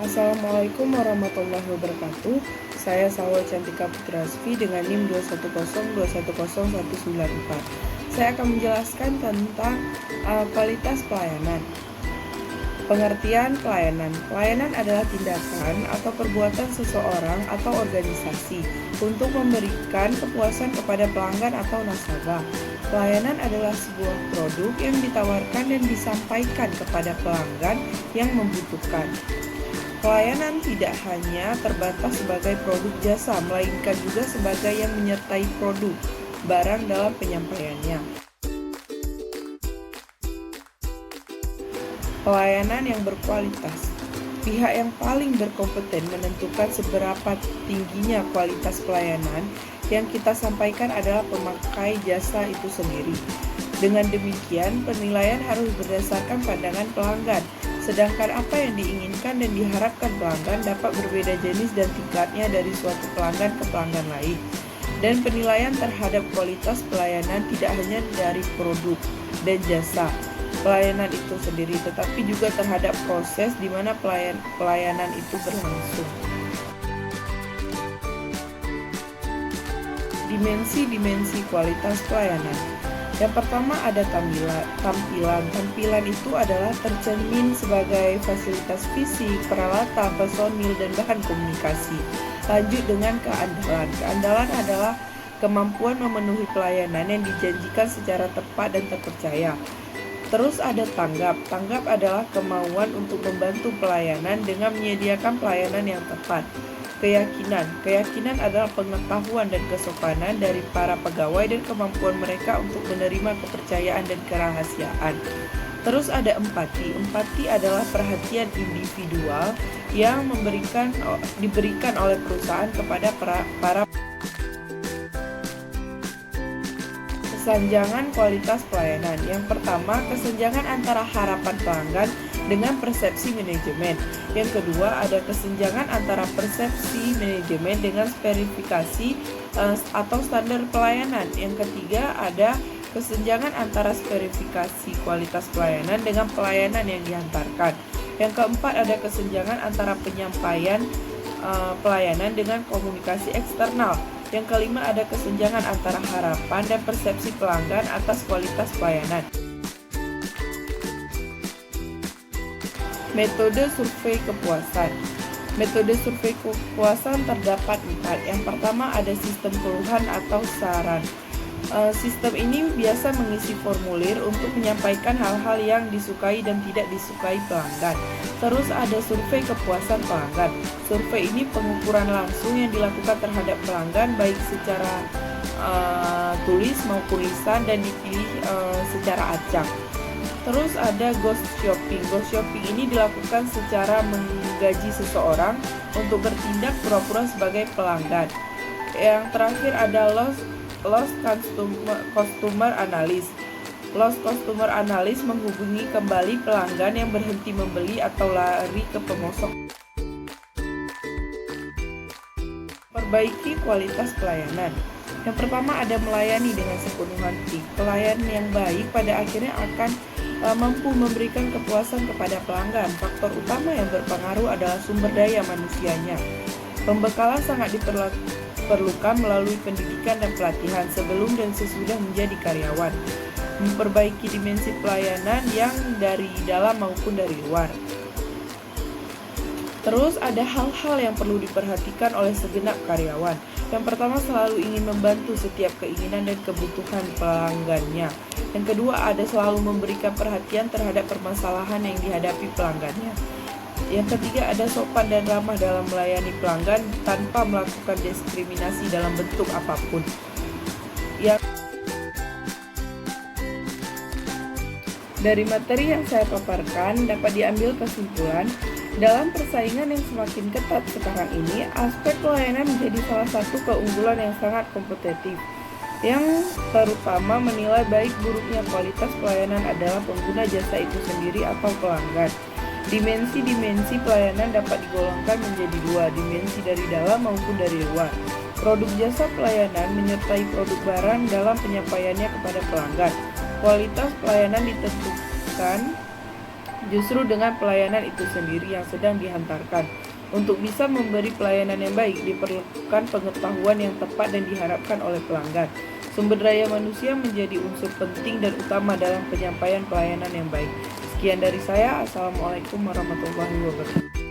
Assalamualaikum warahmatullahi wabarakatuh. Saya Salwa Cantika Putrasfi dengan NIM 210210194. Saya akan menjelaskan tentang kualitas pelayanan. Pengertian pelayanan. Pelayanan adalah tindakan atau perbuatan seseorang atau organisasi untuk memberikan kepuasan kepada pelanggan atau nasabah. Pelayanan adalah sebuah produk yang ditawarkan dan disampaikan kepada pelanggan yang membutuhkan. Pelayanan tidak hanya terbatas sebagai produk jasa, melainkan juga sebagai yang menyertai produk, barang dalam penyampaiannya. Pelayanan yang berkualitas. Pihak yang paling berkompeten menentukan seberapa tingginya kualitas pelayanan yang kita sampaikan adalah pemakai jasa itu sendiri. Dengan demikian, penilaian harus berdasarkan pandangan pelanggan, sedangkan apa yang diinginkan dan diharapkan pelanggan dapat berbeda jenis dan tingkatnya dari suatu pelanggan ke pelanggan lain. Dan penilaian terhadap kualitas pelayanan tidak hanya dari produk dan jasa pelayanan itu sendiri, tetapi juga terhadap proses di mana pelayanan itu berlangsung. Dimensi-dimensi kualitas pelayanan. Yang pertama ada tampilan. Tampilan itu adalah tercermin sebagai fasilitas fisik, peralatan, personil, dan bahan komunikasi. Lanjut dengan keandalan. Keandalan adalah kemampuan memenuhi pelayanan yang dijanjikan secara tepat dan terpercaya. Terus ada tanggap. Tanggap adalah kemauan untuk membantu pelayanan dengan menyediakan pelayanan yang tepat. Keyakinan. Keyakinan adalah pengetahuan dan kesopanan dari para pegawai dan kemampuan mereka untuk menerima kepercayaan dan kerahasiaan. Terus ada empati. Empati adalah perhatian individual yang diberikan oleh perusahaan kepada para kesenjangan kualitas pelayanan. Yang pertama, kesenjangan antara harapan pelanggan dengan persepsi manajemen. Yang kedua, ada kesenjangan antara persepsi manajemen dengan spesifikasi atau standar pelayanan. Yang ketiga, ada kesenjangan antara spesifikasi kualitas pelayanan dengan pelayanan yang dihantarkan. Yang keempat, ada kesenjangan antara penyampaian pelayanan dengan komunikasi eksternal. Yang kelima, ada kesenjangan antara harapan dan persepsi pelanggan atas kualitas pelayanan. Metode survei kepuasan. Metode survei kepuasan terdapat 4. Yang pertama ada sistem keluhan atau saran. Sistem ini biasa mengisi formulir untuk menyampaikan hal-hal yang disukai dan tidak disukai pelanggan. Terus ada survei kepuasan pelanggan. Survei ini pengukuran langsung yang dilakukan terhadap pelanggan baik secara tulis maupun lisan dan dipilih secara acak. Terus ada ghost shopping. Ghost shopping ini dilakukan secara menggaji seseorang untuk bertindak pura-pura sebagai pelanggan. Yang terakhir ada lost customer analysis. Lost customer analysis menghubungi kembali pelanggan yang berhenti membeli atau lari ke pelosok. Perbaiki kualitas pelayanan. Yang pertama ada melayani dengan sepenuh hati. Pelayan yang baik pada akhirnya akan mampu memberikan kepuasan kepada pelanggan. Faktor utama yang berpengaruh adalah sumber daya manusianya. Pembekalan sangat diperlukan melalui pendidikan dan pelatihan sebelum dan sesudah menjadi karyawan. Memperbaiki dimensi pelayanan yang dari dalam maupun dari luar. Terus ada hal-hal yang perlu diperhatikan oleh segenap karyawan. Yang pertama, selalu ingin membantu setiap keinginan dan kebutuhan pelanggannya. Yang kedua, ada selalu memberikan perhatian terhadap permasalahan yang dihadapi pelanggannya. Yang ketiga, ada sopan dan ramah dalam melayani pelanggan tanpa melakukan diskriminasi dalam bentuk apapun. Dari materi yang saya paparkan dapat diambil kesimpulan, dalam persaingan yang semakin ketat sekarang ini, aspek pelayanan menjadi salah satu keunggulan yang sangat kompetitif. Yang terutama menilai baik buruknya kualitas pelayanan adalah pengguna jasa itu sendiri atau pelanggan. Dimensi-dimensi pelayanan dapat digolongkan menjadi 2, dimensi dari dalam maupun dari luar. Produk jasa pelayanan menyertai produk barang dalam penyampaiannya kepada pelanggan. Kualitas pelayanan ditentukan justru dengan pelayanan itu sendiri yang sedang dihantarkan. Untuk bisa memberi pelayanan yang baik, diperlukan pengetahuan yang tepat dan diharapkan oleh pelanggan. Sumber daya manusia menjadi unsur penting dan utama dalam penyampaian pelayanan yang baik. Sekian dari saya. Assalamualaikum warahmatullahi wabarakatuh.